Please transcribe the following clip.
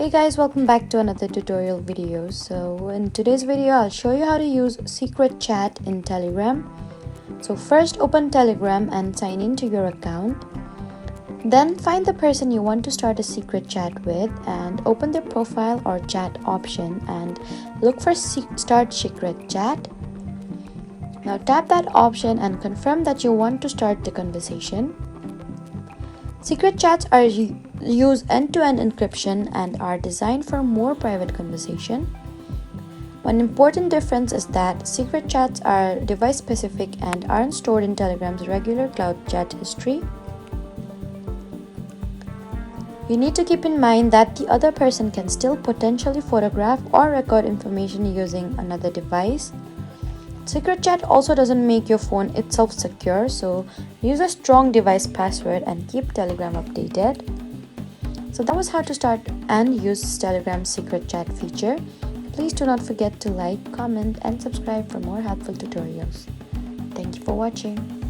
Hey guys, welcome back to another tutorial video. So in today's video I'll show you how to use secret chat in Telegram. So first open Telegram and sign in to your account. Then find the person you want to start a secret chat with and open their profile or chat option and look for start secret chat. Now tap that option and confirm that you want to start the conversation. Secret chats use end-to-end encryption and are designed for more private conversation. One important difference is that secret chats are device-specific and aren't stored in Telegram's regular cloud chat history. You need to keep in mind that the other person can still potentially photograph or record information using another device. Secret chat also doesn't make your phone itself secure, so use a strong device password and keep Telegram updated. So that was how to start and use Telegram's secret chat feature. Please do not forget to like, comment and subscribe for more helpful tutorials. Thank you for watching.